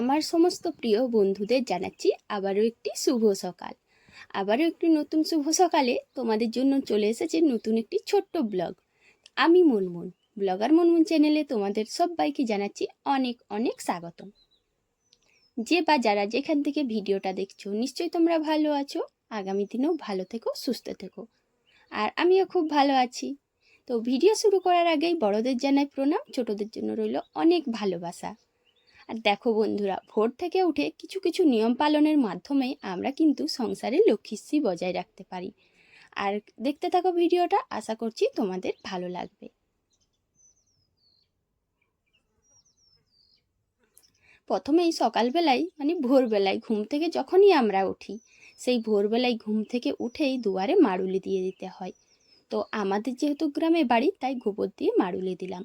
আমার সমস্ত প্রিয় বন্ধুদের জানাচ্ছি আবারও একটি শুভ সকাল। আবারও একটি নতুন শুভ সকালে তোমাদের জন্য চলে এসেছে নতুন একটি ছোট্ট ব্লগ। আমি মুনমুন, ব্লগার মুনমুন চ্যানেলে তোমাদের সবাইকে জানাচ্ছি অনেক অনেক স্বাগতম। যে বা যারা যেখান থেকে ভিডিওটা দেখছো নিশ্চয়ই তোমরা ভালো আছো, আগামী দিনেও ভালো থেকো, সুস্থ থেকো। আর আমিও খুব ভালো আছি। তো ভিডিও শুরু করার আগেই বড়দের জানাই প্রণাম, ছোটদের জন্য রইল অনেক ভালোবাসা। আর দেখো বন্ধুরা, ভোর থেকে উঠে কিছু কিছু নিয়ম পালনের মাধ্যমে আমরা কিন্তু সংসারে লক্ষ্মীশ্রী বজায় রাখতে পারি। আর দেখতে থাকো ভিডিওটা, আশা করছি তোমাদের ভালো লাগবে। প্রথমেই সকালবেলায় ভোরবেলায় ঘুম থেকে যখনই আমরা উঠি, সেই ভোরবেলায় ঘুম থেকে উঠেই দুয়ারে মাড়ুলি দিয়ে দিতে হয়। তো আমাদের যেহেতু গ্রামে বাড়ি, তাই গোবর দিয়ে মাড়ুলি দিলাম।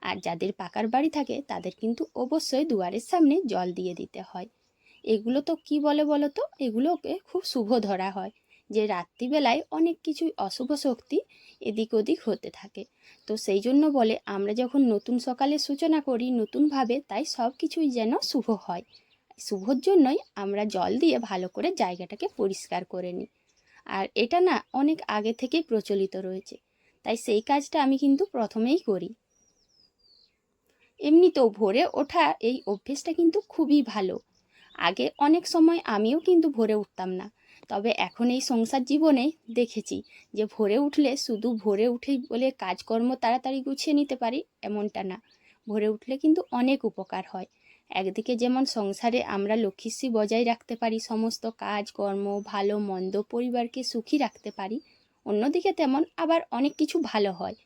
আর যাদের পাকার বাড়ি থাকে তাদের কিন্তু অবশ্যই দুয়ারের সামনে জল দিয়ে দিতে হয়। এগুলো তো কি বলে বলো তো, এগুলোকে খুব শুভ ধরা হয়, যে রাত্রিবেলায় অনেক কিছু অশুভ শক্তি এদিক ওদিক হতে থাকে। তো সেই জন্য বলে আমরা যখন নতুন সকালের সূচনা করি নতুনভাবে, তাই সব কিছুই যেন শুভ হয়। শুভর জন্যই আমরা জল দিয়ে ভালো করে জায়গাটাকে পরিষ্কার করে নিই। আর এটা না অনেক আগে থেকেই প্রচলিত রয়েছে, তাই সেই কাজটা আমি কিন্তু প্রথমেই করি। এমনিতেও ভোরে ওঠা এই অভ্যেসটা কিন্তু খুবই ভালো। আগে অনেক সময় আমিও কিন্তু ভোরে উঠতাম না, তবে এখন এই সংসার জীবনে দেখেছি যে ভোরে উঠলে শুধু ভোরে উঠেই বলে কাজকর্ম তাড়াতাড়ি গুছিয়ে নিতে পারি এমনটা না। ভোরে উঠলে কিন্তু অনেক উপকার হয়। একদিকে যেমন সংসারে আমরা লক্ষ্মীশ্রী বজায় রাখতে পারি, সমস্ত কাজকর্ম ভালো মন্দ পরিবারকে সুখী রাখতে পারি, অন্যদিকে তেমন আবার অনেক কিছু ভালো হয়।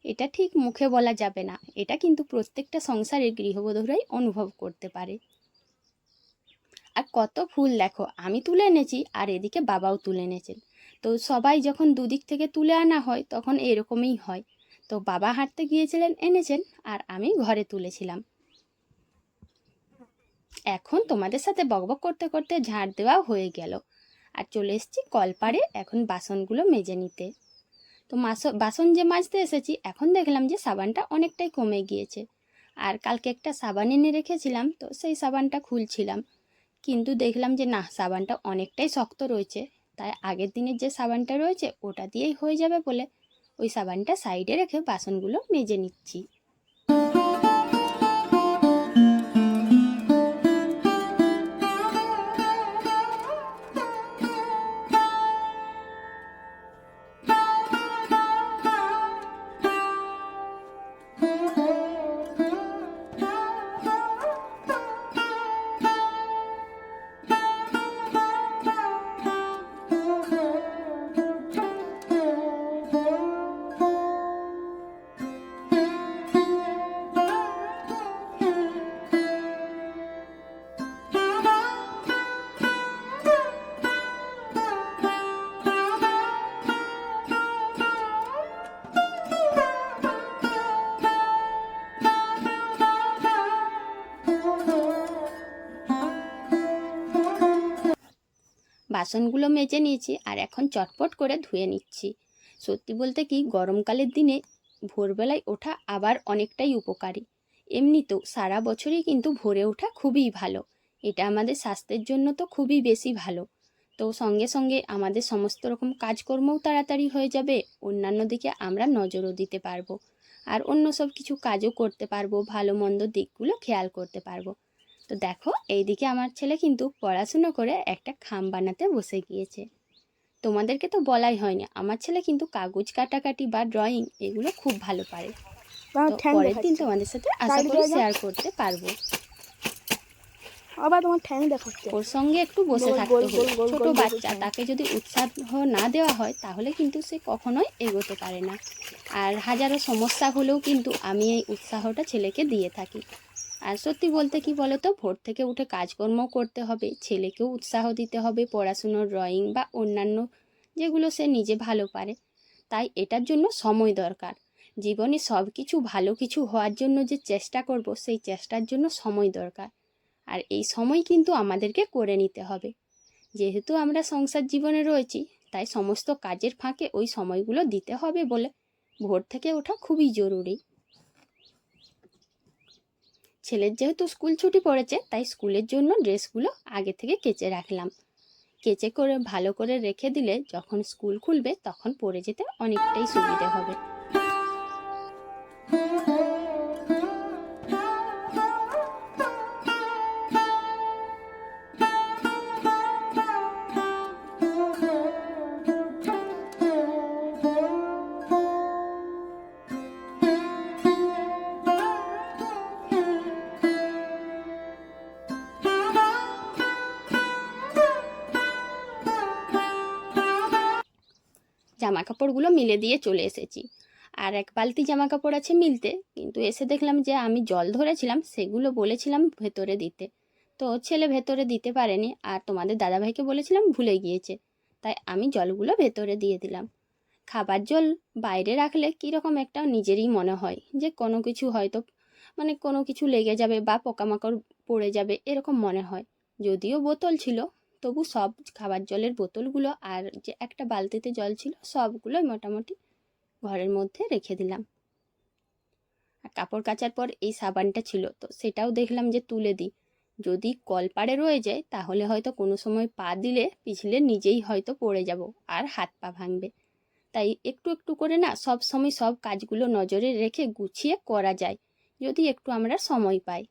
এটা ঠিক মুখে বলা যাবে না, এটা কিন্তু প্রত্যেকটা সংসারের গৃহবধূরাই অনুভব করতে পারে। আর কত ফুল দেখো, আমি তুলে এনেছি আর এদিকে বাবাও তুলে এনেছেন। তো সবাই যখন দুদিক থেকে তুলে আনা হয় তখন এরকমই হয়। তো বাবা হাঁটতে গিয়েছিলেন, এনেছেন, আর আমি ঘরে তুলেছিলাম। এখন তোমাদের সাথে বকবক করতে করতে ঝাড় দেওয়াও হয়ে গেল, আর চলে এসেছি কলপাড়ে এখন বাসনগুলো মেজে নিতে। তো বাসন যে মাজতে এসেছি, এখন দেখলাম যে সাবানটা অনেকটাই কমে গিয়েছে। আর কালকে একটা সাবান এনে রেখেছিলাম, তো সেই সাবানটা খুলছিলাম, কিন্তু দেখলাম যে না, সাবানটা অনেকটাই শক্ত রয়েছে। তাই আগের দিনের যে সাবানটা রয়েছে ওটা দিয়েই হয়ে যাবে বলে ওই সাবানটা সাইডে রেখে বাসনগুলো মেজে নিচ্ছি। বাসনগুলো মেজে নিয়েছি আর এখন চটপট করে ধুয়ে নিচ্ছি। সত্যি বলতে কি, গরমকালের দিনে ভোরবেলায় ওঠা আবার অনেকটাই উপকারী। এমনিতেও সারা বছরই কিন্তু ভোরে ওঠা খুবই ভালো। এটা আমাদের স্বাস্থ্যের জন্য তো খুবই বেশি ভালো। তো সঙ্গে সঙ্গে আমাদের সমস্ত রকম কাজকর্মও তাড়াতাড়ি হয়ে যাবে, অন্যান্য দিকে আমরা নজরও দিতে পারবো, আর অন্য সব কিছু কাজও করতে পারবো, ভালো মন্দ দিকগুলো খেয়াল করতে পারবো। তো দেখো, এইদিকে আমার ছেলে কিন্তু পড়াশুনো করে একটা খাম বানাতে বসে গিয়েছে। তোমাদেরকে তো বলাই হয়নি, আমার ছেলে কিন্তু কাগজ কাটাকাটি বা ড্রয়িং এগুলো খুব ভালো পারে। তো পরের দিন তোমাদের সাথে আশা করি শেয়ার করতে পারবো। আবার তোমার ঠ্যাং দেখাচ্ছে। ওর সঙ্গে একটু বসে থাকতে হবে, ছোট বাচ্চা, তাকে যদি উৎসাহ না দেওয়া হয় তাহলে কিন্তু সে কখনোই এগোতে পারে না। আর হাজারো সমস্যা হলেও কিন্তু আমি এই উৎসাহটা ছেলেকে দিয়ে থাকি। আর সত্যি বলতে কি বলতো, ভোর থেকে উঠে কাজকর্ম করতে হবে, ছেলেকেও উৎসাহ দিতে হবে পড়াশুনোর, ড্রয়িং বা অন্যান্য যেগুলো সে নিজে ভালো পারে। তাই এটার জন্য সময় দরকার। জীবনে সব কিছু ভালো কিছু হওয়ার জন্য যে চেষ্টা করব, সেই চেষ্টার জন্য সময় দরকার। আর এই সময় কিন্তু আমাদেরকে করে নিতে হবে। যেহেতু আমরা সংসার জীবনে রয়েছি, তাই সমস্ত কাজের ফাঁকে ওই সময়গুলো দিতে হবে বলে ভোর থেকে ওঠা খুবই জরুরি। ছেলের যেহেতু স্কুল ছুটি পড়েছে, তাই স্কুলের জন্য ড্রেসগুলো আগে থেকে কেচে রাখলাম। কেচে করে ভালো করে রেখে দিলে যখন স্কুল খুলবে তখন পরে যেতে অনেকটাই সুবিধে হবে। জামা কাপড়গুলো মিলে দিয়ে চলে এসেছি। আর এক বালতি জামা কাপড় আছে মিলতে, কিন্তু এসে দেখলাম যে আমি জল ধরেছিলাম সেগুলো বলেছিলাম ভেতরে দিতে, তো ছেলে ভেতরে দিতে পারেনি, আর তোমাদের দাদাভাইকে বলেছিলাম ভুলে গিয়েছে, তাই আমি জলগুলো ভেতরে দিয়ে দিলাম। খাবার জল বাইরে রাখলে কীরকম একটা নিজেরই মনে হয় যে কোনো কিছু হয়তো কোনো কিছু লেগে যাবে বা পোকামাকড় পড়ে যাবে, এরকম মনে হয়। যদিও বোতল ছিল, তবু সব খাবার জলের বোতলগুলো আর যে একটা বালতিতে জল ছিল সবগুলোই মোটামুটি ঘরের মধ্যে রেখে দিলাম। আর কাপড় কাচার পর এই সাবানটা ছিল, তো সেটাও দেখলাম যে তুলে দিই। যদি কলপাড়ে রয়ে যায় তাহলে হয়তো কোনো সময় পা দিলে পিছলে নিজেই হয়তো পড়ে যাব আর হাত পা ভাঙবে। তাই একটু একটু করে না সব সময় সব কাজগুলো নজরে রেখে গুছিয়ে করা যায়, যদি একটু আমরা সময় পাই।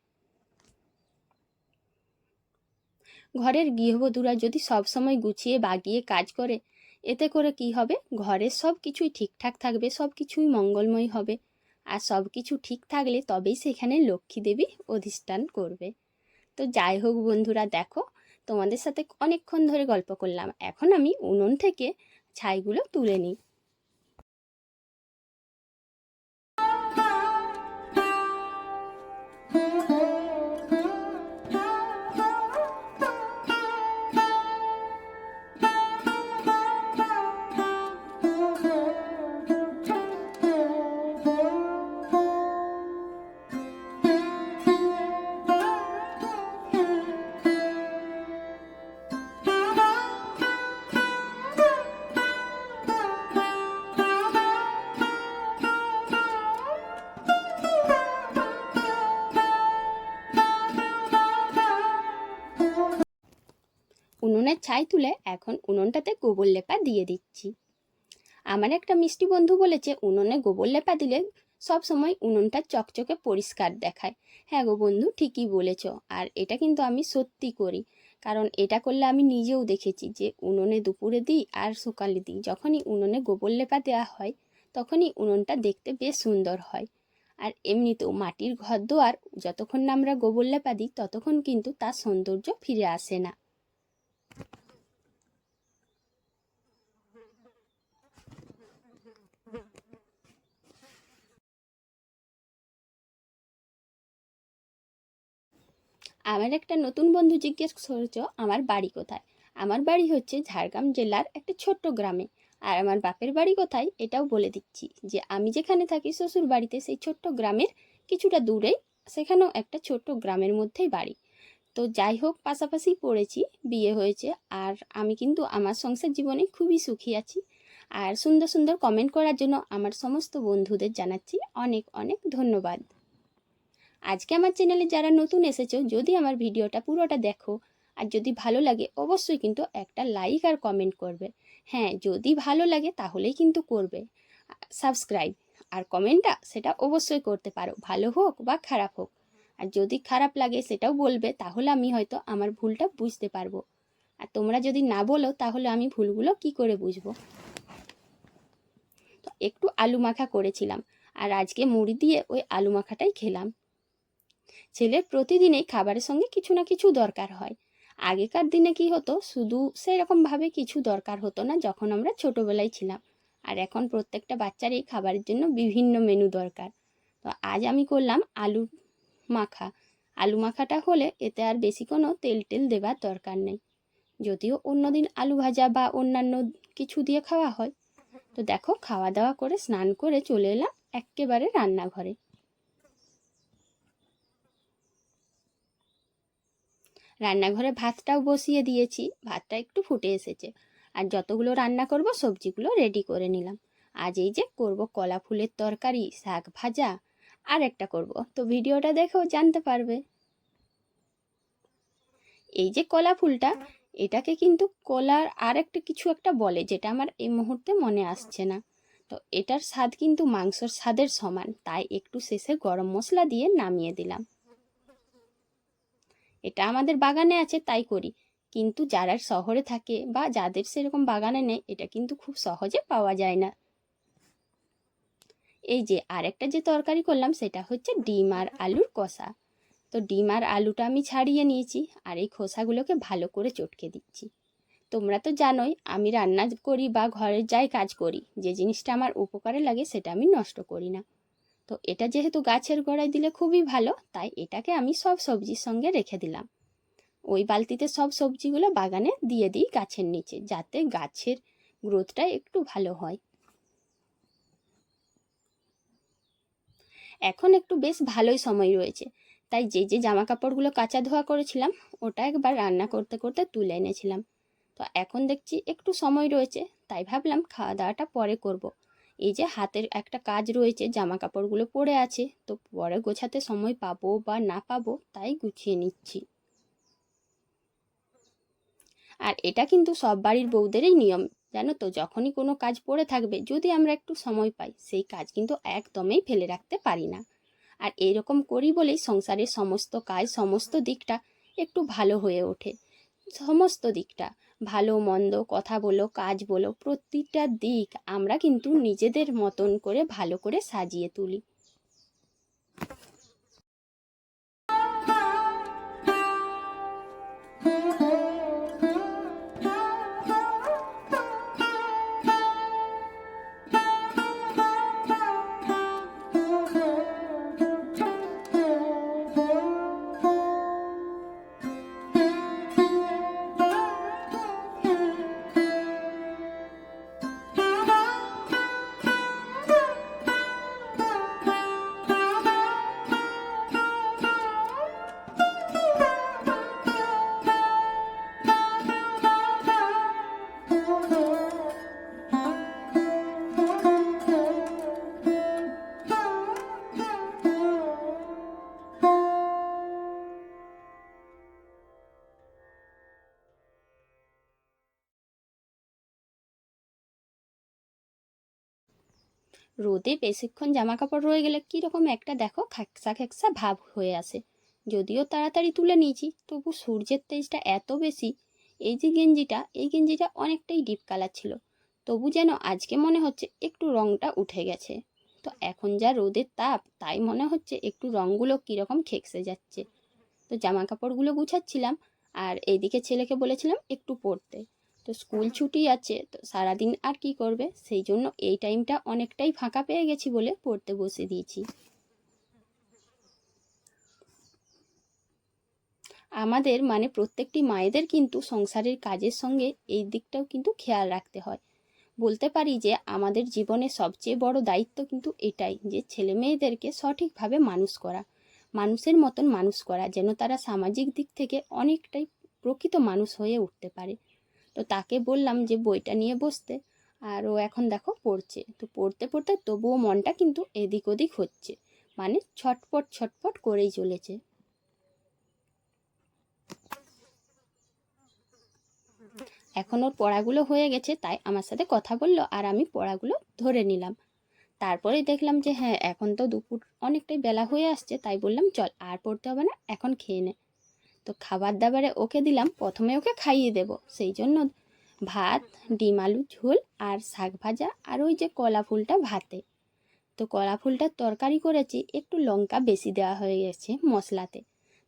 ঘরের গৃহবধূরা যদি সব সময় গুছিয়ে বাগিয়ে কাজ করে, এতে করে কি হবে, ঘরের সব কিছুই ঠিকঠাক থাকবে, সব কিছুই মঙ্গলময় হবে। আর সব কিছু ঠিক থাকলে তবেই সেখানে লক্ষ্মী দেবী অধিষ্ঠান করবে। তো যাই হোক বন্ধুরা, দেখো তোমাদের সাথে অনেকক্ষণ ধরে গল্প করলাম, এখন আমি উনুন থেকে ছাইগুলো তুলে নিই। উনুনের ছাই তুলে এখন উনুনটাতে গোবর লেপা দিয়ে দিচ্ছি। আমার একটা মিষ্টি বন্ধু বলেছে উনুনে গোবর লেপা দিলে সব সময় উনুনটা চকচকে পরিষ্কার দেখায়। হ্যাঁ গো বন্ধু, ঠিকই বলেছ। আর এটা কিন্তু আমি সত্যি করি, কারণ এটা করলে আমি নিজেও দেখেছি যে উনুনে দুপুরে দিই আর সকালে দিই, যখনই উনুনে গোবর লেপা দেওয়া হয় তখনই উনুনটা দেখতে বেশ সুন্দর হয়। আর এমনিতেও মাটির ঘর দোয়ার যতক্ষণ না আমরা গোবর লেপা দিই ততক্ষণ কিন্তু তার সৌন্দর্য ফিরে আসে না। আমার একটা নতুন বন্ধু জিজ্ঞেস করেছো আমার বাড়ি কোথায়। আমার বাড়ি হচ্ছে ঝাড়গ্রাম জেলার একটা ছোট্ট গ্রামে। আর আমার বাপের বাড়ি কোথায় এটাও বলে দিচ্ছি, যে আমি যেখানে থাকি শ্বশুর বাড়িতে সেই ছোট্ট গ্রামের কিছুটা দূরেই, সেখানেও একটা ছোট্ট গ্রামের মধ্যেই বাড়ি। তো যাই হোক, পাশাপাশি পড়েছি, বিয়ে হয়েছে, আর আমি কিন্তু আমার সংসার জীবনে খুবই সুখী আছি। আর সুন্দর সুন্দর কমেন্ট করার জন্য আমার সমস্ত বন্ধুদের জানাচ্ছি অনেক অনেক ধন্যবাদ। আজকে আমার চ্যানেলে যারা নতুন এসেছো, যদি আমার ভিডিওটা পুরোটা দেখো আর যদি ভালো লাগে অবশ্যই কিন্তু একটা লাইক আর কমেন্ট করবে। হ্যাঁ, যদি ভালো লাগে তাহলেই কিন্তু করবে সাবস্ক্রাইব। আর কমেন্টটা সেটা অবশ্যই করতে পারো, ভালো হোক বা খারাপ হোক। আর যদি খারাপ লাগে সেটাও বলবে, তাহলে আমি হয়তো আমার ভুলটা বুঝতে পারবো। আর তোমরা যদি না বলো তাহলে আমি ভুলগুলো কি করে বুঝবো। তো একটু আলু মাখা করেছিলাম, আর আজকে মুড়ি দিয়ে ওই আলু মাখাটাই খেলাম। ছেলের প্রতিদিনই খাবারের সঙ্গে কিছু না কিছু দরকার হয়। আগেকার দিনে কি হতো, শুধু সেরকমভাবে কিছু দরকার হতো না যখন আমরা ছোটোবেলায় ছিলাম। আর এখন প্রত্যেকটা বাচ্চারই খাবারের জন্য বিভিন্ন মেনু দরকার। তো আজ আমি করলাম আলু মাখা। আলু মাখাটা হলে এতে আর বেশি কোনো তেল টেল দেবার দরকার নেই। যদিও অন্যদিন আলু ভাজা বা অন্যান্য কিছু দিয়ে খাওয়া হয়। তো দেখো, খাওয়া দাওয়া করে স্নান করে চলে এলাম একেবারে রান্নাঘরে। রান্নাঘরে ভাতটাও বসিয়ে দিয়েছি, ভাতটা একটু ফুটে এসেছে। আর যতগুলো রান্না করব সবজিগুলো রেডি করে নিলাম। আজ এই যে করব কলা ফুলের তরকারি, শাক ভাজা আর একটা করব, তো ভিডিওটা দেখেও জানতে পারবে। এই যে কলা ফুলটা, এটাকে কিন্তু কলার আর একটা কিছু একটা বলে, যেটা আমার এই মুহূর্তে মনে আসছে না। তো এটার স্বাদ কিন্তু মাংসর স্বাদের সমান, তাই একটু শেষে গরম মশলা দিয়ে নামিয়ে দিলাম। এটা আমাদের বাগানে আছে তাই করি, কিন্তু যারা শহরে থাকে বা যাদের সেরকম বাগানে নেই, এটা কিন্তু খুব সহজে পাওয়া যায় না। এই যে আরেকটা যে তরকারি করলাম সেটা হচ্ছে ডিম আর আলুর কষা। তো ডিম আর আলুটা আমি ছাড়িয়ে নিয়েছি, আর এই খোসাগুলোকে ভালো করে চটকে দিচ্ছি। তোমরা তো জানোই আমি রান্না করি বা ঘরের যাই কাজ করি, যে জিনিসটা আমার উপকারে লাগে সেটা আমি নষ্ট করি না। তো এটা যেহেতু গাছের গোড়ায় দিলে খুবই ভালো, তাই এটাকে আমি সব সবজির সঙ্গে রেখে দিলাম। ওই বালতিতে সব সবজিগুলো বাগানে দিয়ে দিই গাছের নিচে, যাতে গাছের গ্রোথটা একটু ভালো হয়। এখন একটু বেশ ভালোই সময় রয়েছে, তাই যে যে জামা কাপড়গুলো কাচা ধোয়া করেছিলাম ওটা একবার রান্না করতে করতে তুলে এনেছিলাম। তো এখন দেখছি একটু সময় রয়েছে, তাই ভাবলাম খাওয়া দাওয়াটা পরে করব। এই যে হাতের একটা কাজ রয়েছে, জামা কাপড়গুলো পড়ে আছে, তো পরে গোছাতে সময় পাবো বা না পাবো তাই গুছিয়ে নিচ্ছি। আর এটা কিন্তু সব বাড়ির বউদেরই নিয়ম, জানো তো, যখনই কোনো কাজ পড়ে থাকবে যদি আমরা একটু সময় পাই, সেই কাজ কিন্তু একদমই ফেলে রাখতে পারি না। আর এরকম করি বলেই সংসারের সমস্ত কাজ, সমস্ত দিকটা একটু ভালো হয়ে ওঠে। সমস্ত দিকটা, ভালো মন্দ, কথা বলো, কাজ বলো, প্রতিটা দিক আমরা কিন্তু নিজেদের মতন করে ভালো করে সাজিয়ে তুলি। রোদে বেশিক্ষণ জামা কাপড় রয়ে গেলে কীরকম একটা দেখো খ্যাকসা খ্যাকসা ভাব হয়ে আসে। যদিও তাড়াতাড়ি তুলে নিয়েছি, তবু সূর্যের তেজটা এত বেশি। এই যে গেঞ্জিটা, এই গেঞ্জিটা অনেকটাই ডিপ কালার ছিল, তবু যেন আজকে মনে হচ্ছে একটু রঙটা উঠে গেছে। তো এখন যা রোদের তাপ, তাই মনে হচ্ছে একটু রঙগুলো কীরকম খেকসে যাচ্ছে। তো জামা কাপড়গুলো গুছাচ্ছিলাম, আর এইদিকে ছেলেকে বলেছিলাম একটু পড়তে। তো স্কুল ছুটি আছে, তো সারাদিন আর কি করবে, সেই জন্য এই টাইমটা অনেকটাই ফাঁকা পেয়ে গেছি বলে পড়তে বসে দিয়েছি। আমাদের মানে প্রত্যেকটি মায়েদের কিন্তু সংসারের কাজের সঙ্গে এই দিকটাও কিন্তু খেয়াল রাখতে হয়। বলতে পারি যে আমাদের জীবনে সবচেয়ে বড় দায়িত্ব কিন্তু এটাই, যে ছেলে মেয়েদেরকে সঠিকভাবে মানুষ করা, মানুষের মতন মানুষ করা, যেন তারা সামাজিক দিক থেকে অনেকটাই প্রকৃত মানুষ হয়ে উঠতে পারে। তো তাকে বললাম যে বইটা নিয়ে বসতে, আর ও এখন দেখো পড়ছে। তো পড়তে পড়তে তবুও মনটা কিন্তু এদিক ওদিক হচ্ছে, মানে ছটপট ছটপট করেই চলেছে। এখন ওর পড়াগুলো হয়ে গেছে, তাই আমার সাথে কথা বললো আর আমি পড়াগুলো ধরে নিলাম। তারপরে দেখলাম যে হ্যাঁ, এখন তো দুপুর অনেকটাই বেলা হয়ে আসছে, তাই বললাম চল আর পড়তে হবে না, এখন খেয়ে নে। তো খাবার দাবারে ওকে দিলাম, প্রথমে ওকে খাইয়ে দেব, সেই জন্য ভাত, ডিম আলু ঝোল আর শাক ভাজা, আর ওই যে কলা ফুলটা ভাতে। তো কলা ফুলটার তরকারি করেছি, একটু লঙ্কা বেশি দেওয়া হয়ে গেছে মশলাতে।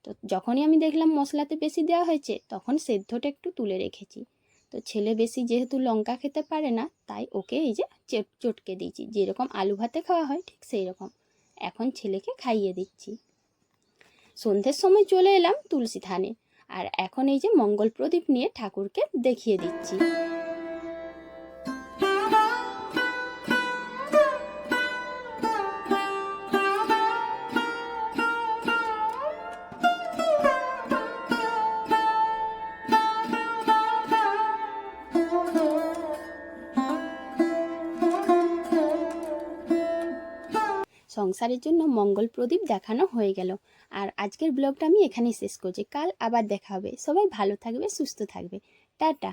তো যখনই আমি দেখলাম মশলাতে বেশি দেওয়া হয়েছে, তখন সেদ্ধটা একটু তুলে রেখেছি। তো ছেলে বেশি যেহেতু লঙ্কা খেতে পারে না, তাই ওকে এই যে চটকে দিয়েছি, যেরকম আলু ভাতে খাওয়া হয় ঠিক সেই রকম। এখন ছেলেকে খাইয়ে দিচ্ছি। সন্ধ্যের সময় চলে এলাম তুলসী থানে, আর এখন এই যে মঙ্গল প্রদীপ নিয়ে ঠাকুরকে দেখিয়ে দিচ্ছি। সংসারের জন্য মঙ্গল প্রদীপ দেখানো হয়ে গেল। আর আজকের ব্লগটা আমি এখানেই শেষ করছি। কাল আবার দেখা হবে। সবাই ভালো থাকবে, সুস্থ থাকবে। টাটা।